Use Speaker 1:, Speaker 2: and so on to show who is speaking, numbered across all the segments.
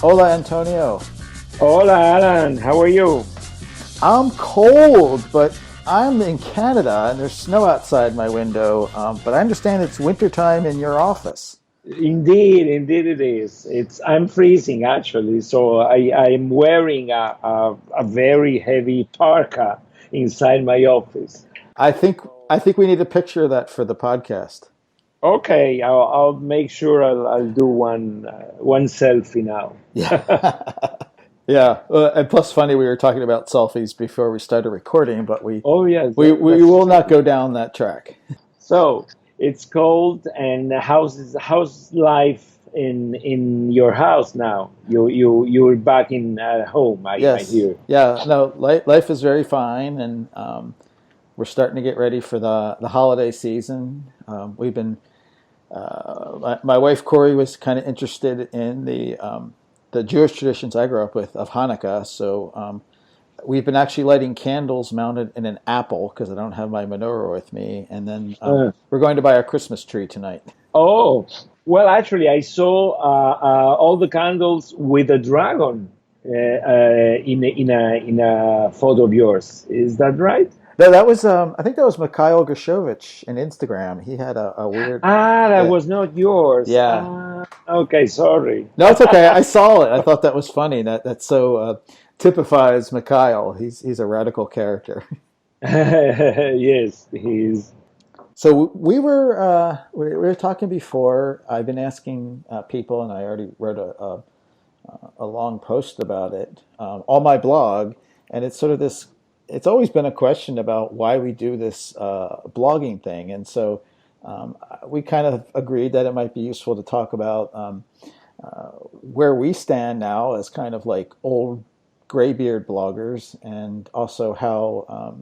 Speaker 1: Hola, Antonio.
Speaker 2: Hola, Alan. How are you?
Speaker 1: I'm cold, but I'm in Canada and there's snow outside my window. But I understand it's wintertime in your office.
Speaker 2: Indeed it is. I'm freezing actually, so I'm wearing a very heavy parka inside my office.
Speaker 1: I think I think we need a picture of that for the podcast.
Speaker 2: Okay, I'll make sure I'll do one selfie now.
Speaker 1: Yeah. Yeah. And plus, funny, we were talking about selfies before we started recording, but we
Speaker 2: Oh yes,
Speaker 1: we, we
Speaker 2: that's
Speaker 1: will not
Speaker 2: true.
Speaker 1: go down that track.
Speaker 2: So it's cold, and how's life in your house now? You're back in at home, I
Speaker 1: Yes.
Speaker 2: hear.
Speaker 1: Yeah. No, life is very fine, and we're starting to get ready for the holiday season. We've been my wife Corey was kind of interested in the Jewish traditions I grew up with of Hanukkah, so we've been actually lighting candles mounted in an apple because I don't have my menorah with me, and then we're going to buy our Christmas tree tonight.
Speaker 2: Oh, well, actually, I saw all the candles with a dragon in a photo of yours. Is that right?
Speaker 1: That was I think that was Mikhail Gershovich in Instagram. He had a weird
Speaker 2: Ah, that
Speaker 1: yeah
Speaker 2: was not yours.
Speaker 1: yeah.
Speaker 2: Ah, okay, sorry.
Speaker 1: No, it's okay. I saw it. I thought that was funny. That so typifies Mikhail. He's a radical character.
Speaker 2: Yes, he's.
Speaker 1: So we were talking before. I've been asking people, and I already wrote a long post about it on my blog. And it's sort of this. It's always been a question about why we do this blogging thing, and so we kind of agreed that it might be useful to talk about where we stand now as kind of like old graybeard bloggers, and also how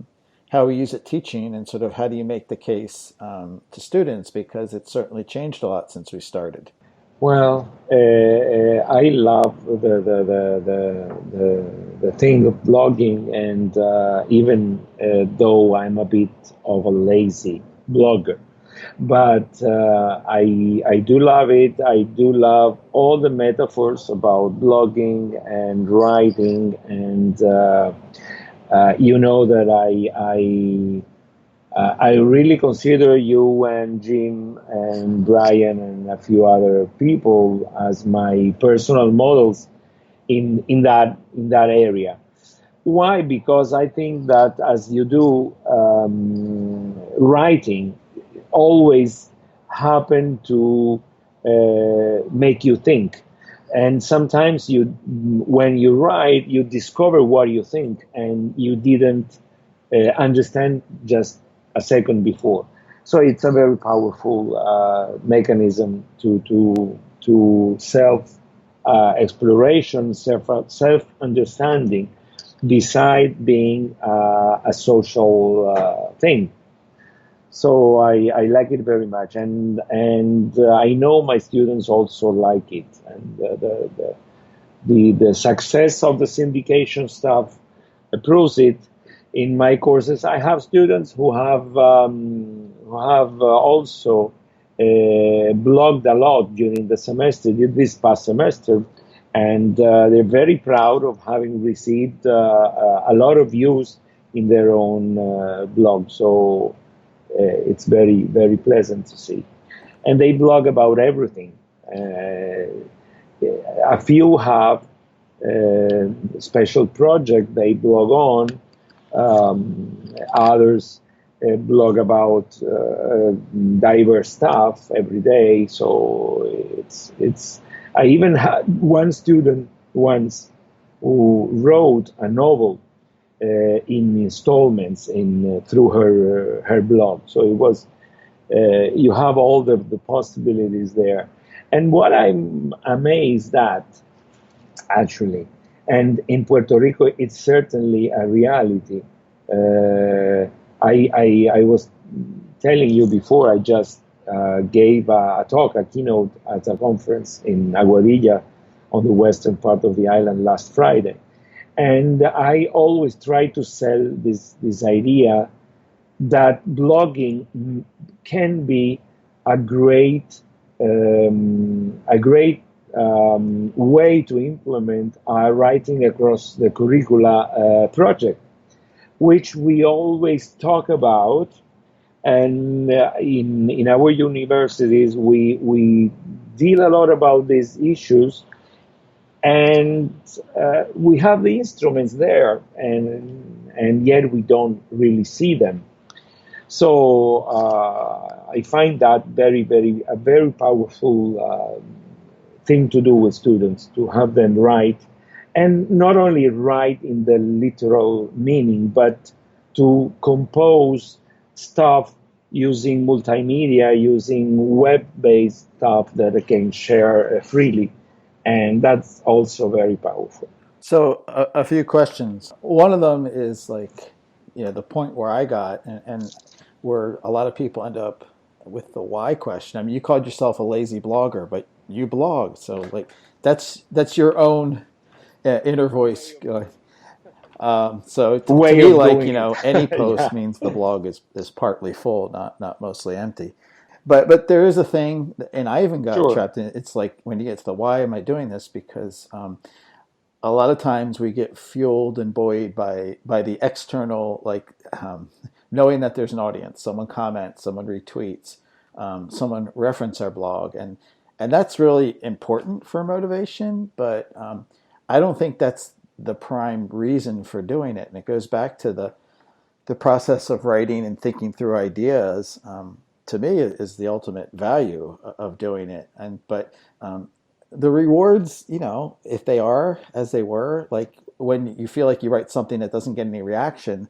Speaker 1: we use it teaching, and sort of how do you make the case to students, because it's certainly changed a lot since we started.
Speaker 2: Well, I love the thing of blogging, and even though I'm a bit of a lazy blogger, but I do love it. I do love all the metaphors about blogging and writing, and you know that I really consider you and Jim and Brian and a few other people as my personal models in that area. Why? Because I think that as you do writing, always happen to make you think. And sometimes when you write, you discover what you think and you didn't understand just a second before. So it's a very powerful mechanism to self exploration, self understanding, beside being a social thing. So I like it very much, and I know my students also like it, and the success of the syndication stuff proves it. In my courses, I have students who have also blogged a lot during the semester, this past semester, and they're very proud of having received a lot of views in their own blog. So it's very, very pleasant to see. And they blog about everything. A few have special project they blog on. Others blog about diverse stuff every day. So it's. I even had one student once who wrote a novel in installments in through her blog. So it was you have all the possibilities there. And what I'm amazed at, actually, and in Puerto Rico, it's certainly a reality. I was telling you before, I just gave a talk, a keynote at a conference in Aguadilla on the western part of the island last Friday. And I always try to sell this idea that blogging can be a great way to implement a writing across the curricula project, which we always talk about. And in our universities, we deal a lot about these issues, and we have the instruments there, and yet we don't really see them. So I find that a very powerful thing to do with students, to have them write, and not only write in the literal meaning, but to compose stuff using multimedia, using web-based stuff that they can share freely, and that's also very powerful.
Speaker 1: So a few questions. One of them is like, the point where I got, and where a lot of people end up with the why question. I mean, you called yourself a lazy blogger, but you blog, so like that's your own inner voice going. So to
Speaker 2: Way
Speaker 1: me,
Speaker 2: of
Speaker 1: like
Speaker 2: doing it.
Speaker 1: any post
Speaker 2: Yeah,
Speaker 1: means the blog is partly full, not mostly empty. But there is a thing, and I even got
Speaker 2: sure.
Speaker 1: trapped in it. It's like when you get to the why am I doing this? Because a lot of times we get fueled and buoyed by the external, like knowing that there's an audience, someone comments, someone retweets, someone reference our blog, and that's really important for motivation. But I don't think that's the prime reason for doing it, and it goes back to the process of writing and thinking through ideas. To me, is the ultimate value of doing it, but the rewards, if they are as they were, like when you feel like you write something that doesn't get any reaction,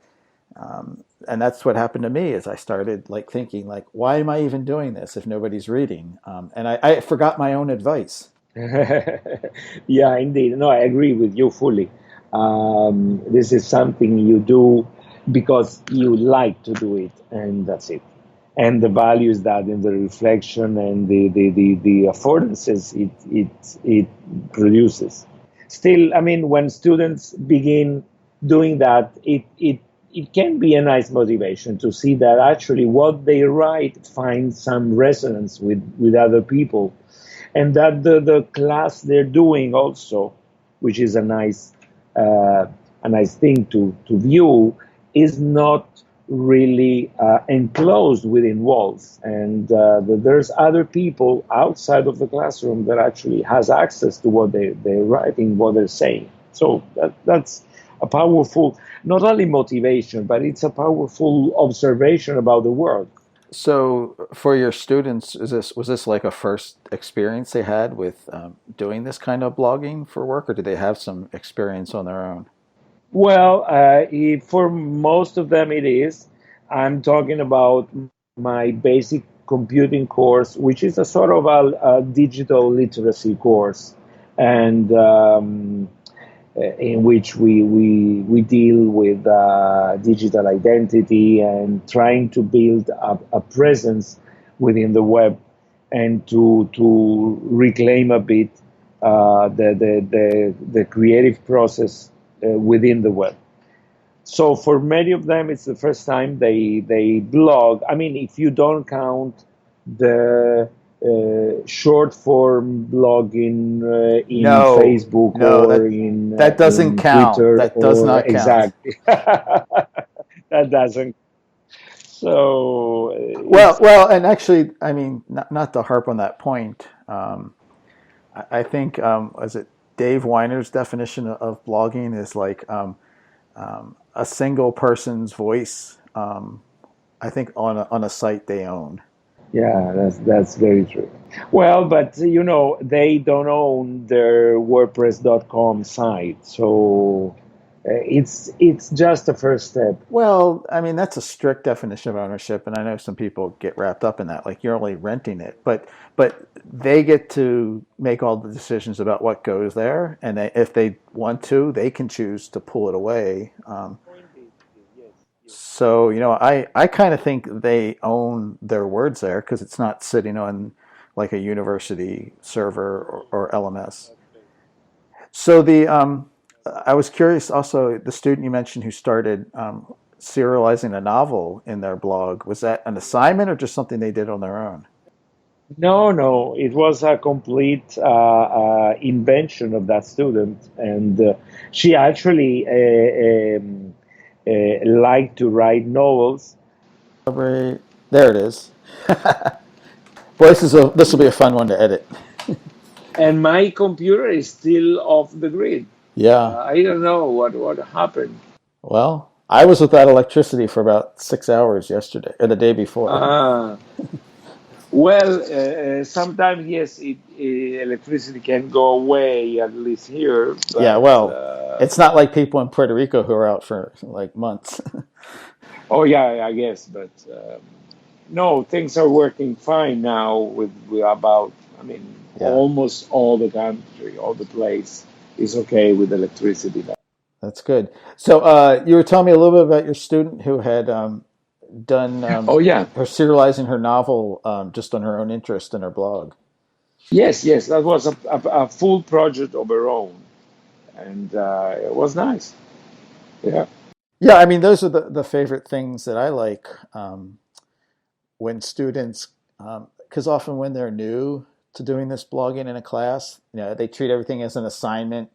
Speaker 1: and that's what happened to me. Is I started like thinking like, why am I even doing this if nobody's reading? And I forgot my own advice.
Speaker 2: Yeah, indeed. No, I agree with you fully. This is something you do because you like to do it, and that's it. And the value is that in the reflection and the affordances it produces. Still, I mean, when students begin doing that, it can be a nice motivation to see that actually what they write finds some resonance with other people, and that the class they're doing also, which is uh, a nice thing to view, is not really enclosed within walls, and that there's other people outside of the classroom that actually has access to what they're writing, what they're saying. So that's a powerful, not only motivation, but it's a powerful observation about the world.
Speaker 1: So for your students, was this like a first experience they had with doing this kind of blogging for work, or did they have some experience on their own?
Speaker 2: Well, for most of them, it is. I'm talking about my basic computing course, which is a sort of a digital literacy course, and in which we deal with digital identity and trying to build a presence within the web, and to reclaim a bit the creative process within the web. So for many of them, it's the first time they blog. I mean, if you don't count the short form blogging in
Speaker 1: No,
Speaker 2: Facebook
Speaker 1: no,
Speaker 2: or
Speaker 1: that doesn't
Speaker 2: in
Speaker 1: count.
Speaker 2: Twitter,
Speaker 1: That does
Speaker 2: or
Speaker 1: not count.
Speaker 2: exactly that doesn't. So
Speaker 1: Well,
Speaker 2: it's
Speaker 1: well, and actually, I mean, not to harp on that point. I think was it Dave Weiner's definition of blogging is like a single person's voice. I think on a site they own.
Speaker 2: yeah, that's very true. Well, but they don't own their WordPress.com site, so it's just a first step.
Speaker 1: Well, I mean, that's a strict definition of ownership, and I know some people get wrapped up in that. Like you're only renting it, but they get to make all the decisions about what goes there, and if they want to, they can choose to pull it away. So I kind of think they own their words there because it's not sitting on like a university server or LMS. So I was curious also, the student you mentioned who started serializing a novel in their blog, was that an assignment or just something they did on their own?
Speaker 2: No, no, it was a complete invention of that student, and she actually liked to write novels.
Speaker 1: Celebrate. There it is. Boy, this will be a fun one to edit.
Speaker 2: And my computer is still off the grid.
Speaker 1: Yeah.
Speaker 2: I don't know what happened.
Speaker 1: Well, I was without electricity for about 6 hours yesterday, or the day before.
Speaker 2: Uh, well, sometimes yes, electricity can go away at least here,
Speaker 1: Yeah,
Speaker 2: but
Speaker 1: well, it's not like people in Puerto Rico who are out for like months.
Speaker 2: oh yeah, I guess, but no, things are working fine now with about, I mean,
Speaker 1: Yeah,
Speaker 2: almost all the country, all the place is okay with electricity now.
Speaker 1: that's good. So you were telling me a little bit about your student who had done
Speaker 2: Oh yeah,
Speaker 1: her serializing her novel just on her own interest in her blog.
Speaker 2: yes, yes, that was a full project of her own, and it was nice. Yeah.
Speaker 1: Yeah, I mean, those are the favorite things that I like when students, because often when they're new to doing this blogging in a class, they treat everything as an assignment,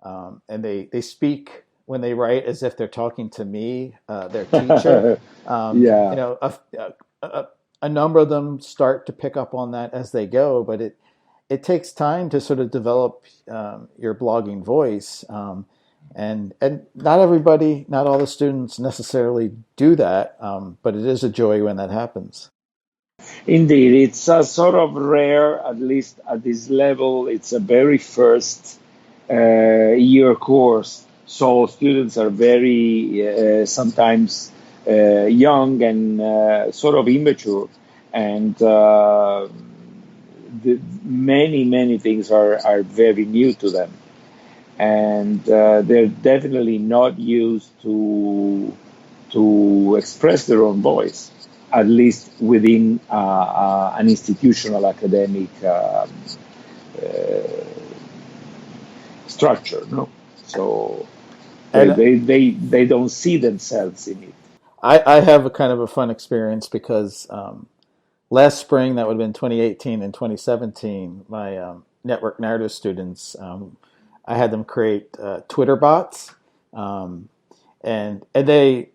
Speaker 1: and they speak when they write as if they're talking to me, their teacher.
Speaker 2: Yeah.
Speaker 1: A, a number of them start to pick up on that as they go, but it takes time to sort of develop your blogging voice. And not everybody, not all the students necessarily do that, but it is a joy when that happens.
Speaker 2: Indeed, it's a sort of rare, at least at this level. It's a very first year course, so students are very sometimes young and sort of immature, and many things are very new to them, and they're definitely not used to express their own voice, at least within an institutional academic structure. No, so
Speaker 1: And
Speaker 2: they don't see themselves in it.
Speaker 1: I have a kind of a fun experience because last spring, that would have been 2018 and 2017, my network narrative students, I had them create Twitter bots. Um, and they,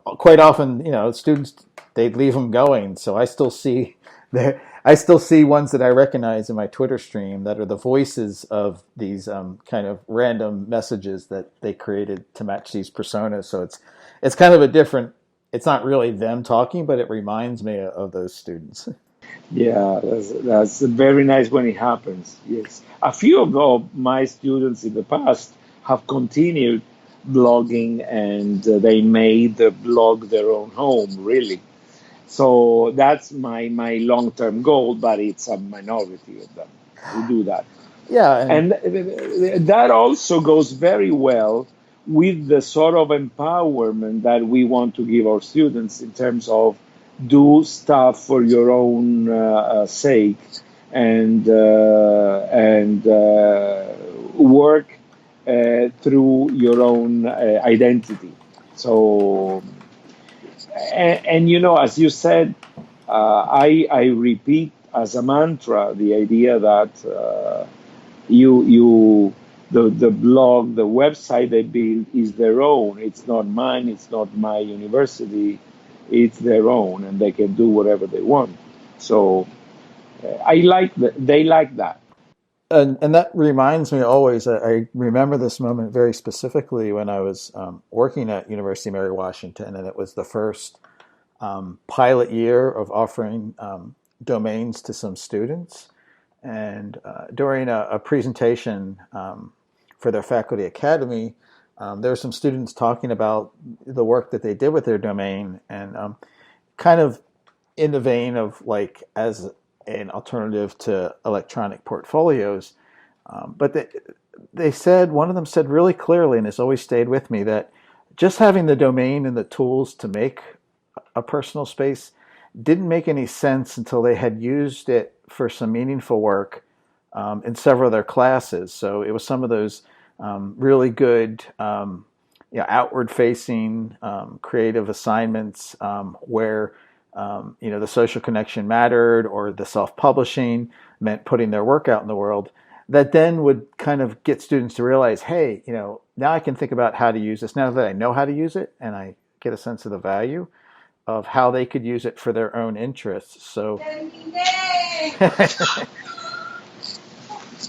Speaker 1: quite often, students, they'd leave them going. So I still see ones that I recognize in my Twitter stream that are the voices of these kind of random messages that they created to match these personas. So it's kind of a different. It's not really them talking, but it reminds me of those students.
Speaker 2: Yeah, that's very nice when it happens. Yes, a few of my students in the past have continued blogging, and they made the blog their own home, really. So that's my long term goal, but it's a minority of them who do that.
Speaker 1: Yeah, and
Speaker 2: And that also goes very well with the sort of empowerment that we want to give our students in terms of do stuff for your own sake, and work through your own identity. So, and as you said, I repeat as a mantra the idea that you the blog, the website they build is their own. It's not mine. It's not my university. It's their own, and they can do whatever they want. So I like that. They like that.
Speaker 1: and that reminds me always. I remember this moment very specifically when I was working at University of Mary Washington, and it was the first pilot year of offering domains to some students. And during a presentation for their faculty academy, there were some students talking about the work that they did with their domain, and kind of in the vein of like as an alternative to electronic portfolios. But they said, one of them said really clearly, and it's always stayed with me, that just having the domain and the tools to make a personal space didn't make any sense until they had used it for some meaningful work in several of their classes. So it was some of those really good, outward facing creative assignments where the social connection mattered, or the self-publishing meant putting their work out in the world, that then would kind of get students to realize, hey, now I can think about how to use this. Now that I know how to use it, and I get a sense of the value of how they could use it for their own interests. So,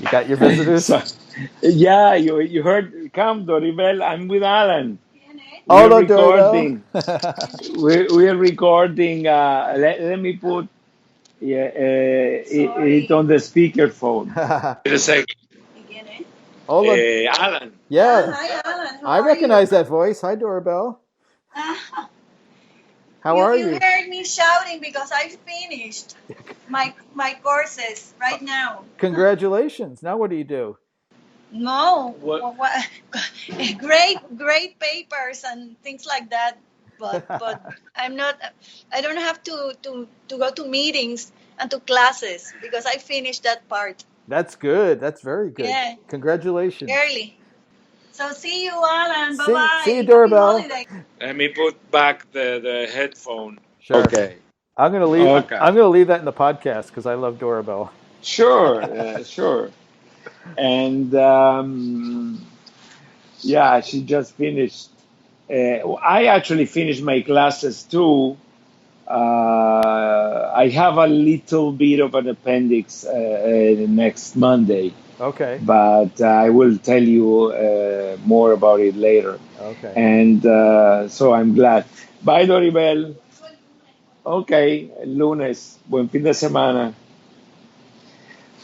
Speaker 1: you got your visitors?
Speaker 2: So, yeah, you heard. Come, Doribel. I'm with Alan.
Speaker 1: Oh,
Speaker 2: We're
Speaker 1: no, Doribel.
Speaker 2: recording. We're recording. Let me put it on the speaker phone. Wait a second.
Speaker 1: Hola.
Speaker 2: Alan.
Speaker 1: Yeah,
Speaker 3: Hi, Alan. How
Speaker 1: I
Speaker 3: are you?
Speaker 1: recognize that voice. Hi, Doribel. How are
Speaker 3: You
Speaker 1: you?
Speaker 3: heard me shouting because I finished my courses right now.
Speaker 1: Congratulations. Now what do you do?
Speaker 3: No,
Speaker 2: What?
Speaker 3: great papers and things like that. But I'm not. I don't have to go to meetings and to classes because I finished that part.
Speaker 1: That's good. That's very good.
Speaker 3: Yeah,
Speaker 1: Congratulations.
Speaker 3: early. So see you, Alan. Bye
Speaker 1: See you,
Speaker 3: bye. Happy
Speaker 1: Doribel.
Speaker 3: holiday.
Speaker 2: Let me put back the headphone.
Speaker 1: Sure.
Speaker 2: Okay.
Speaker 1: I'm gonna leave.
Speaker 2: Okay.
Speaker 1: I'm gonna leave that in the podcast because I love Doribel.
Speaker 2: Sure. Sure. And yeah, she just finished. I actually finished my classes too. I have a little bit of an appendix next Monday,
Speaker 1: Okay.
Speaker 2: but I will tell you more about it later.
Speaker 1: Okay.
Speaker 2: And so I'm glad. Bye, Doribel. Okay, lunes. Buen fin de semana.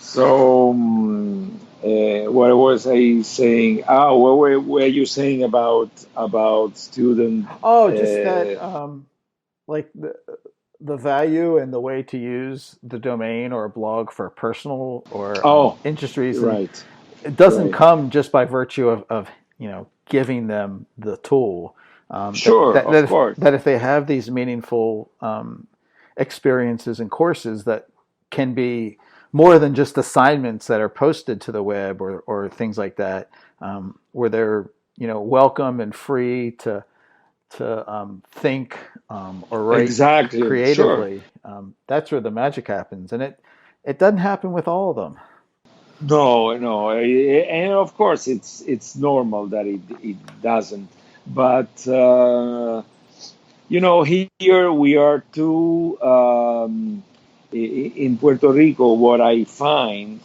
Speaker 2: So, what was I saying? Ah, what were you saying about student?
Speaker 1: Oh, just that, like the value and the way to use the domain or a blog for personal or
Speaker 2: Oh,
Speaker 1: interest reason.
Speaker 2: right,
Speaker 1: It doesn't
Speaker 2: right.
Speaker 1: come just by virtue of giving them the tool.
Speaker 2: Sure, of course.
Speaker 1: That if they have these meaningful experiences and courses that can be more than just assignments that are posted to the web or things like that, where they're welcome and free to think or write
Speaker 2: Exactly. Sure.
Speaker 1: creatively. That's where the magic happens, and it doesn't happen with all of them.
Speaker 2: No, no, and of course it's normal that it doesn't. But here we are too. In Puerto Rico, what I find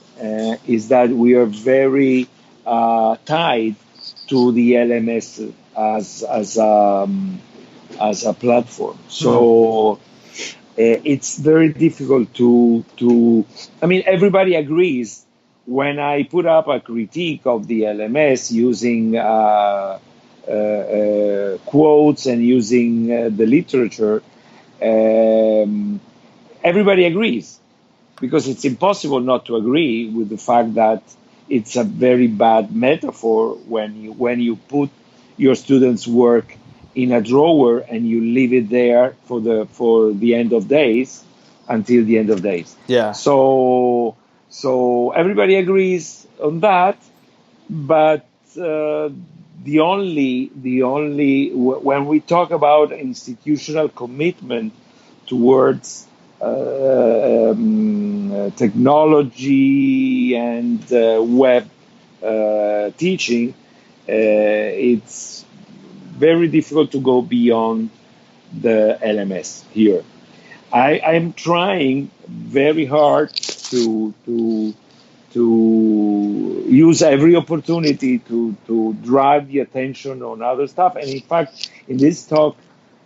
Speaker 2: is that we are very tied to the LMS as a platform.
Speaker 1: Hmm.
Speaker 2: So it's very difficult to. I mean, everybody agrees when I put up a critique of the LMS using quotes and using the literature. Um, Everybody agrees because it's impossible not to agree with the fact that it's a very bad metaphor when you put your students' work in a drawer and you leave it there for the end of days until the end of days.
Speaker 1: Yeah.
Speaker 2: So everybody agrees on that, but when we talk about institutional commitment towards technology and web teaching, it's very difficult to go beyond the LMS here. I'm trying very hard to use every opportunity to drive the attention on other stuff. And in fact, in this talk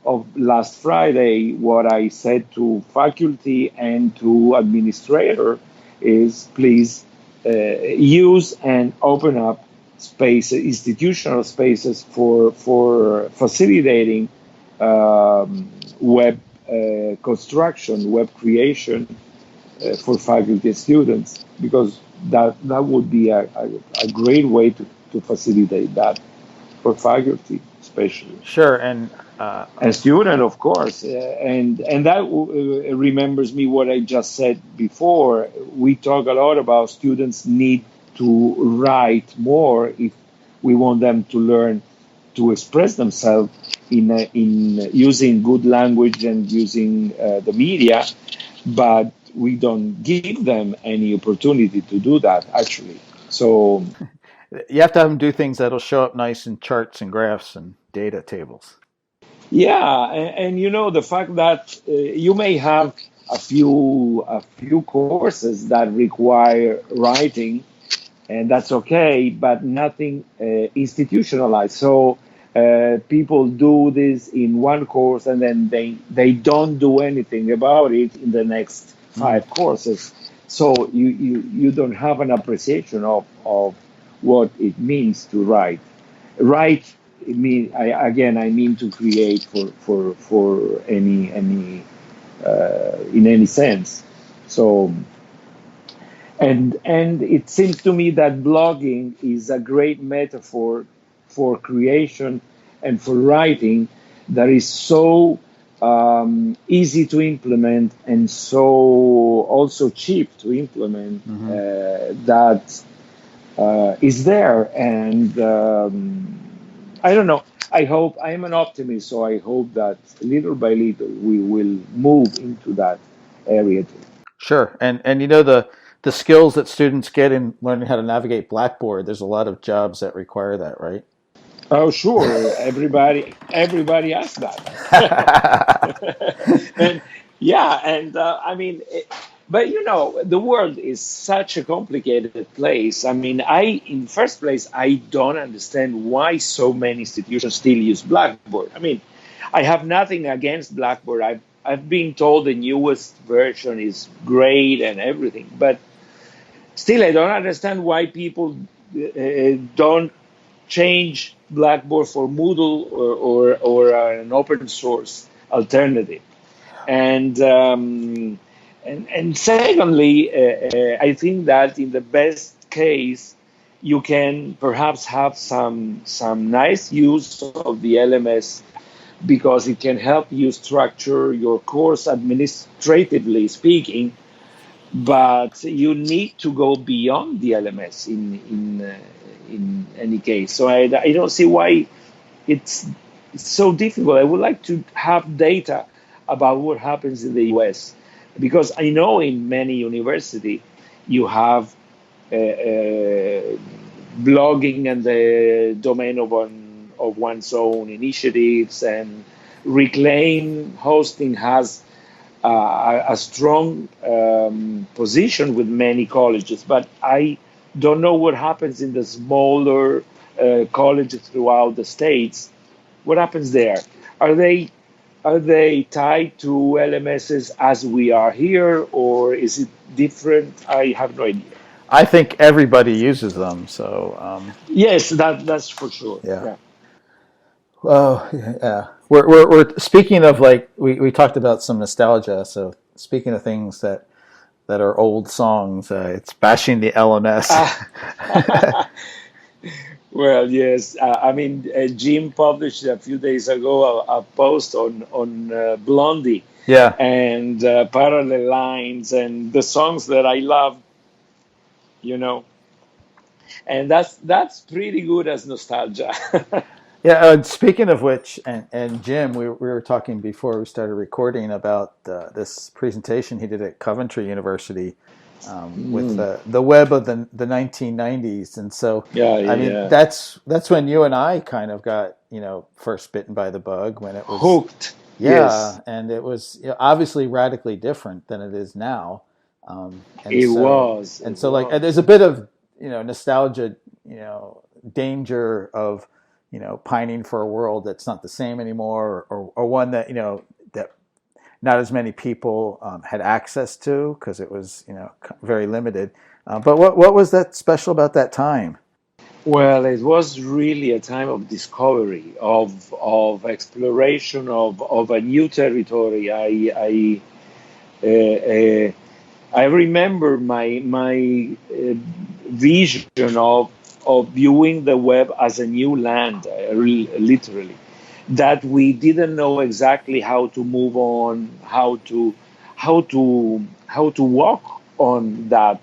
Speaker 2: of last Friday, what I said to faculty and to administrator is please use and open up spaces, institutional spaces for facilitating web construction, web creation for faculty and students, because that would be a great way to facilitate that for faculty, especially.
Speaker 1: Sure.
Speaker 2: And student, of course, and that remembers me what I just said before. We talk a lot about students need to write more if we want them to learn to express themselves in using good language and using the media, but we don't give them any opportunity to do that actually. So
Speaker 1: You have to have them do things that'll show up nice in charts and graphs and data tables.
Speaker 2: yeah, and you know the fact that you may have a few courses that require writing, and that's okay, but nothing institutionalized. So people do this in one course, and then they don't do anything about it in the next
Speaker 1: Mm.
Speaker 2: 5 courses. So you don't have an appreciation of what it means to write. Write, I mean to create for any in any sense. So and it seems to me that blogging is a great metaphor for creation and for writing that is so easy to implement and so also cheap to implement,
Speaker 1: Mm-hmm.
Speaker 2: that is there. And I don't know. I'm an optimist, so I hope that little by little we will move into that area too.
Speaker 1: Sure, and you know the skills that students get in learning how to navigate Blackboard. There's a lot of jobs that require that, right?
Speaker 2: Oh, sure. Everybody asks that. And yeah, and I mean, but you know, the world is such a complicated place. I mean, in first place, I don't understand why so many institutions still use Blackboard. I mean, I have nothing against Blackboard. I've been told the newest version is great and everything, but still, I don't understand why people don't change Blackboard for Moodle or an open source alternative. And and secondly, I think that in the best case, you can perhaps have some nice use of the LMS because it can help you structure your course administratively speaking, but you need to go beyond the LMS in any case. So I don't see why it's so difficult. I would like to have data about what happens in the US because I know in many university you have blogging and the domain of one's own initiatives, and Reclaim Hosting has a strong position with many colleges, but I don't know what happens in the smaller colleges throughout the states. What happens there? Are they tied to LMSs as we are here, or is it different? I have no idea.
Speaker 1: I think everybody uses them, so
Speaker 2: Yes, that's for sure.
Speaker 1: yeah.
Speaker 2: Yeah.
Speaker 1: Well, yeah. We're speaking of like we talked about some nostalgia. So speaking of things that are old songs, it's bashing the LMS.
Speaker 2: Well, yes. I mean, Jim published a few days ago a post on Blondie
Speaker 1: Yeah,
Speaker 2: and Parallel Lines and the songs that I love, you know, and that's pretty good as nostalgia.
Speaker 1: yeah. Speaking of which, and Jim, we were talking before we started recording about this presentation he did at Coventry University with
Speaker 2: Mm.
Speaker 1: the web of the 1990s, and so
Speaker 2: Yeah,
Speaker 1: I mean
Speaker 2: yeah.
Speaker 1: that's when you and I kind of got first bitten by the bug when it was.
Speaker 2: Hooked.
Speaker 1: Yeah,
Speaker 2: Yes,
Speaker 1: and it was obviously radically different than it is now, and
Speaker 2: it
Speaker 1: so
Speaker 2: was.
Speaker 1: and
Speaker 2: It
Speaker 1: so like there's
Speaker 2: was.
Speaker 1: a bit of nostalgia, danger of pining for a world that's not the same anymore, or one that that not as many people had access to because it was very limited. But what was that special about that time?
Speaker 2: Well, it was really a time of discovery, of exploration of a new territory. Uh, I remember my vision of viewing the web as a new land, literally, that we didn't know exactly how to move on, how to walk on that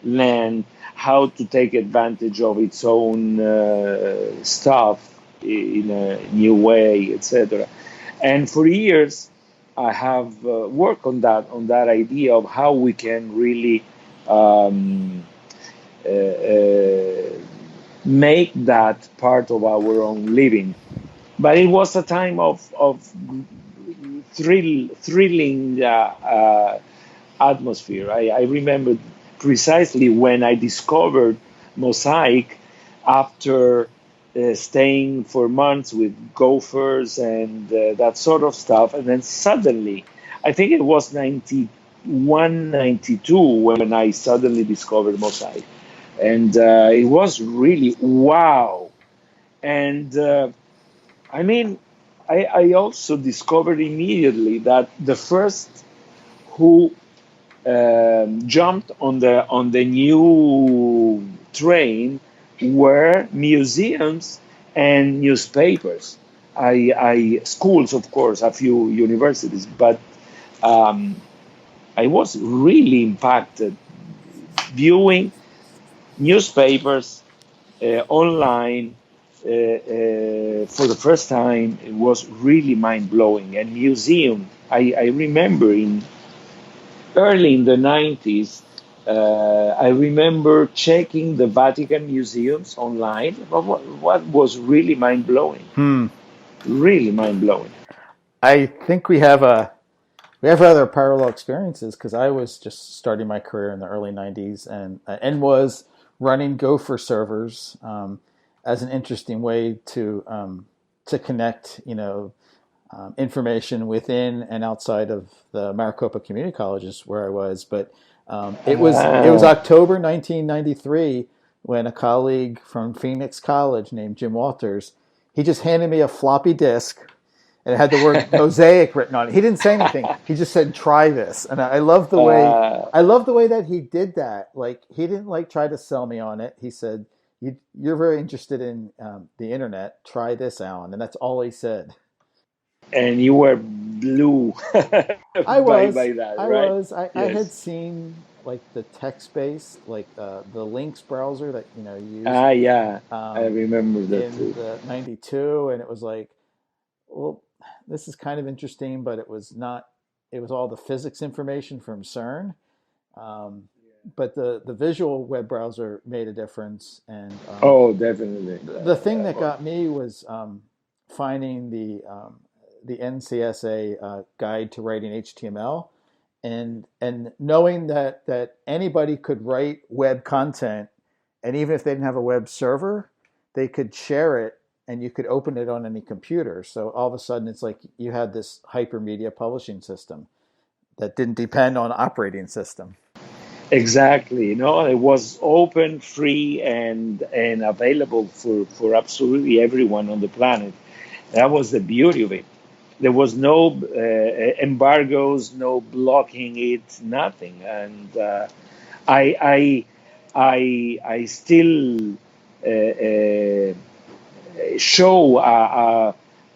Speaker 2: land, how to take advantage of its own stuff. in a new way, etc. And for years, I have worked on that idea of how we can really um, uh, make that part of our own living. But it was a time of thrilling atmosphere. I remember precisely when I discovered Mosaic after staying for months with gophers and that sort of stuff. And then suddenly, I think it was 91, 92 when I suddenly discovered Mosaic. And it was really wow. And I mean, I also discovered immediately that the first who jumped on the new train were museums and newspapers. I schools, of course, a few universities, but um, I was really impacted viewing newspapers online for the first time. It was really mind blowing. And museum, I remember in early in the 90s, I remember checking the Vatican museums online. What was really mind blowing,
Speaker 1: Hmm.
Speaker 2: really mind blowing.
Speaker 1: I think we have rather parallel experiences because I was just starting my career in the early '90s and was running Gopher servers as an interesting way to connect, information within and outside of the Maricopa Community Colleges where I was. But it was
Speaker 2: Ah,
Speaker 1: October 1993 when a colleague from Phoenix College named Jim Walters, he just handed me a floppy disk and it had the word mosaic written on it. He didn't say anything. He just said, "Try this." And I love the way
Speaker 2: uh,
Speaker 1: I love the way that he did that. Like he didn't like try to sell me on it. He said, "You're very interested in the internet. Try this, Alan." And that's all he said.
Speaker 2: and you were blue
Speaker 1: I was,
Speaker 2: by that,
Speaker 1: I
Speaker 2: right?
Speaker 1: was, I had
Speaker 2: Yes.
Speaker 1: seen like the text based, like the Lynx browser that you used
Speaker 2: Ah, yeah, I
Speaker 1: um,
Speaker 2: remember that
Speaker 1: in
Speaker 2: too.
Speaker 1: the '92, and it was like, well, this is kind of interesting, but it was not. It was all the physics information from CERN, um, but the visual web browser made a difference. And
Speaker 2: Oh, definitely.
Speaker 1: the thing that got me was finding the NCSA guide to writing HTML, and knowing that anybody could write web content, and even if they didn't have a web server, they could share it, and you could open it on any computer. So all of a sudden, it's like you had this hypermedia publishing system that didn't depend on operating system.
Speaker 2: Exactly. It was open, free, and available for absolutely everyone on the planet. That was the beauty of it. There was no embargoes, no blocking it, nothing. And I, I still show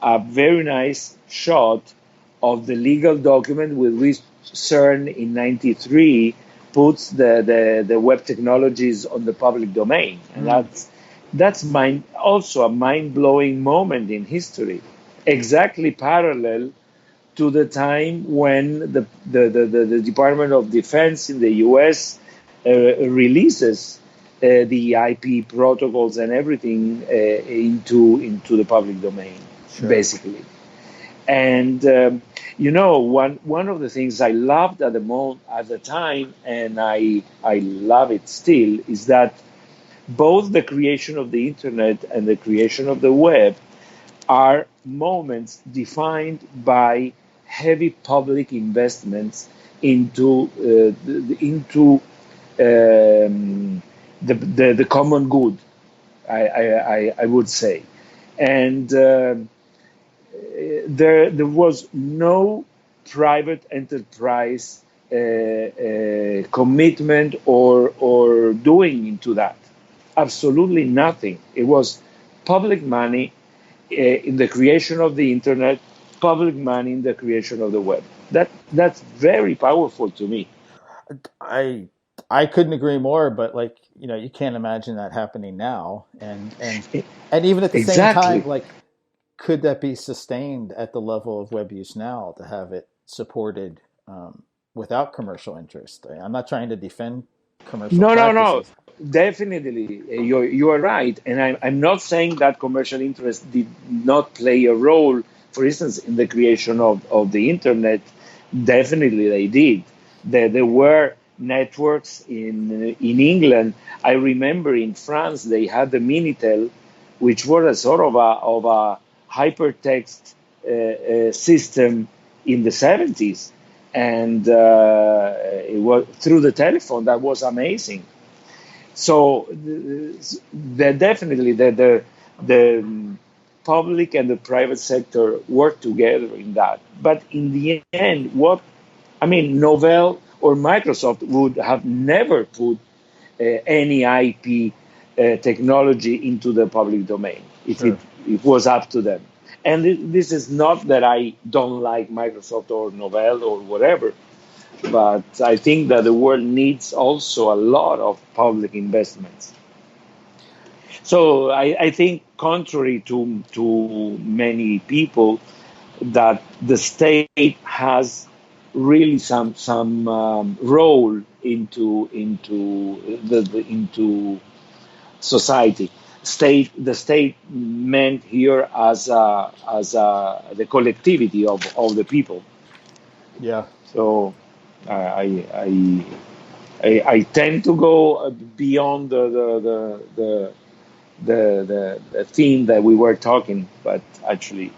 Speaker 2: a very nice shot of the legal document with which CERN in 93 puts the web technologies on the public domain. And
Speaker 1: Hmm.
Speaker 2: that's also a mind-blowing moment in history, exactly parallel to the time when the Department of Defense in the US releases the IP protocols and everything into the public domain,
Speaker 1: Sure.
Speaker 2: basically. And one of the things I loved at the time, and I love it still, is that both the creation of the internet and the creation of the web are moments defined by heavy public investments into the common good. I would say, and there was no private enterprise commitment or doing into that. Absolutely nothing. It was public money in the creation of the internet, public money in the creation of the web. That's very powerful to me.
Speaker 1: I I couldn't agree more, but like, you can't imagine that happening now. And even at the same time,
Speaker 2: Exactly.
Speaker 1: like, could that be sustained at the level of web use now to have it supported without commercial interest? I'm not trying to defend commercial
Speaker 2: No, no, no.
Speaker 1: practices.
Speaker 2: Definitely, you are right, and I'm not saying that commercial interest did not play a role. For instance, in the creation of the internet, definitely they did. There were networks in England. I remember in France they had the Minitel, which was a sort of a hypertext system in the 70s, and it was through the telephone. That was amazing. So definitely the public and the private sector work together in that. But in the end, Novell or Microsoft would have never put any IP technology into the public domain if
Speaker 1: Sure.
Speaker 2: it was up to them. And this is not that I don't like Microsoft or Novell or whatever, but I think that the world needs also a lot of public investments. So I think, contrary to many people, that the state has really some role into society. The state meant here as the collectivity of the people.
Speaker 1: Yeah.
Speaker 2: So I tend to go beyond the theme that we were talking, but actually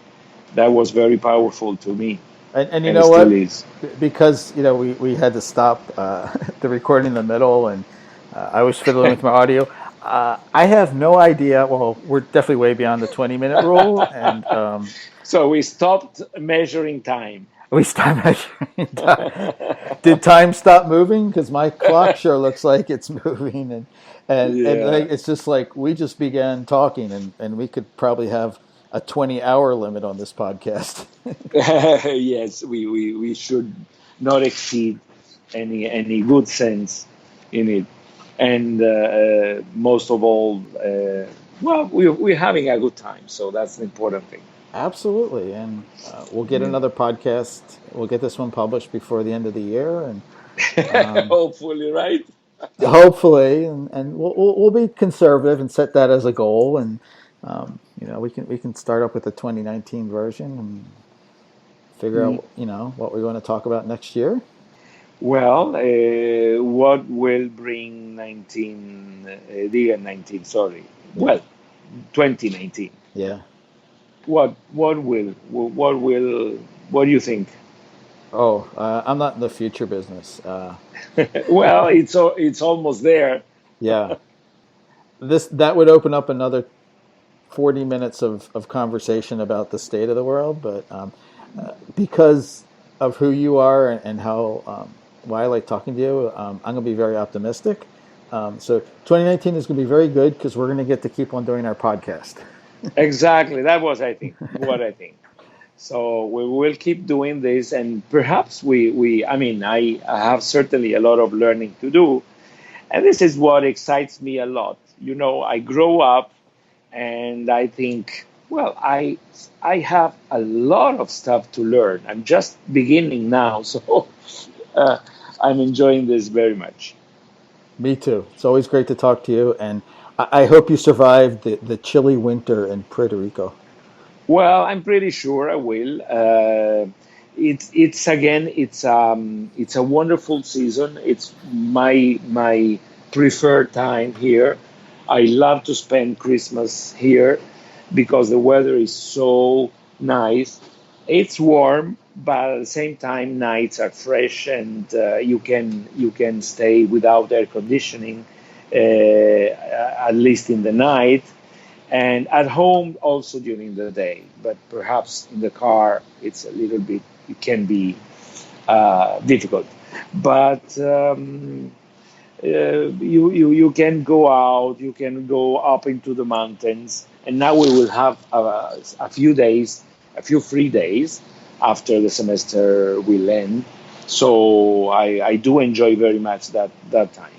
Speaker 2: that was very powerful to me,
Speaker 1: And you
Speaker 2: and it
Speaker 1: know
Speaker 2: still
Speaker 1: what?
Speaker 2: is.
Speaker 1: Because we had to stop the recording in the middle, and I was fiddling with my audio. I have no idea. Well, we're definitely way beyond the 20-minute rule, and
Speaker 2: So we stopped measuring time.
Speaker 1: we stopped measuring time. Did time stop moving? Because my clock sure looks like it's moving, and like,
Speaker 2: Yeah.
Speaker 1: it's just like we just began talking, and we could probably have a 20-hour limit on this podcast.
Speaker 2: Yes, we should not exceed any good sense in it, and most of all, we're having a good time, so that's the important thing.
Speaker 1: Absolutely, and we'll get
Speaker 2: Yeah.
Speaker 1: another podcast. We'll get this one published before the end of the year, and
Speaker 2: Hopefully, right?
Speaker 1: hopefully, and we'll be conservative and set that as a goal, and we can start up with the 2019 version and figure
Speaker 2: Mm.
Speaker 1: out what we want to talk about next year.
Speaker 2: Well, what will bring 19, sorry.
Speaker 1: Yeah,
Speaker 2: Well, 2019.
Speaker 1: yeah.
Speaker 2: What do you think?
Speaker 1: Oh, I'm not in the future business.
Speaker 2: Well, it's almost there.
Speaker 1: Yeah, that would open up another 40 minutes of conversation about the state of the world, but because of who you are and how why I like talking to you, I'm going to be very optimistic. So 2019 is going to be very good because we're going to get to keep on doing our podcast.
Speaker 2: Exactly. That was, I think, what I think. So we will keep doing this, and perhaps I have certainly a lot of learning to do, and this is what excites me a lot. I grow up, and I think, well, I have a lot of stuff to learn. I'm just beginning now, so uh, I'm enjoying this very much.
Speaker 1: Me too. It's always great to talk to you, and I hope you survived the chilly winter in Puerto Rico.
Speaker 2: Well, I'm pretty sure I will. It's a wonderful season. It's my preferred time here. I love to spend Christmas here because the weather is so nice. It's warm, but at the same time, nights are fresh, and you can stay without air conditioning, at least in the night, and at home also during the day. But perhaps in the car, it can be difficult. But you can go out, you can go up into the mountains, and now we will have a few days, a few free days after the semester will end. So I do enjoy very much that time.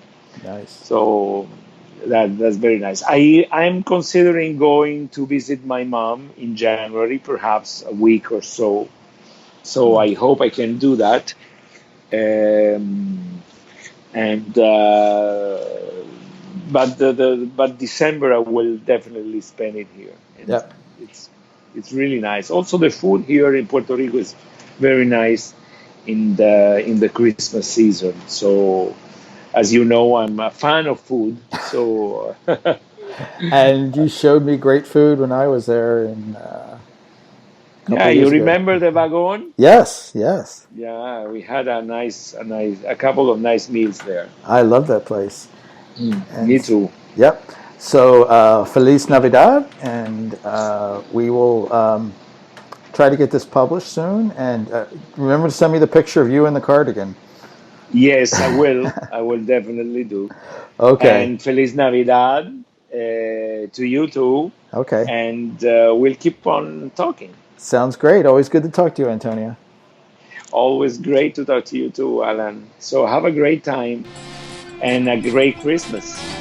Speaker 1: Nice.
Speaker 2: So that's very nice. I'm considering going to visit my mom in January, perhaps a week or so. So
Speaker 1: Hmm.
Speaker 2: I hope I can do that. Um, and but December I will definitely spend it here, and
Speaker 1: Yep.
Speaker 2: it's it's really nice. Also, the food here in Puerto Rico is very nice in the Christmas season. So, as you know, I'm a fan of food. So,
Speaker 1: And you showed me great food when I was there a couple
Speaker 2: yeah,
Speaker 1: of
Speaker 2: you
Speaker 1: years ago.
Speaker 2: remember the wagon?
Speaker 1: Yes, yes.
Speaker 2: Yeah, we had a couple of nice meals there.
Speaker 1: I love that place.
Speaker 2: Me
Speaker 1: And
Speaker 2: too.
Speaker 1: yep. So Feliz Navidad, and we will try to get this published soon. And remember to send me the picture of you in the cardigan.
Speaker 2: Yes, I will. I will definitely do.
Speaker 1: Okay.
Speaker 2: And Feliz Navidad to you too.
Speaker 1: Okay.
Speaker 2: And we'll keep on talking.
Speaker 1: Sounds great. Always good to talk to you, Antonia.
Speaker 2: Always great to talk to you too, Alan. So have a great time and a great Christmas.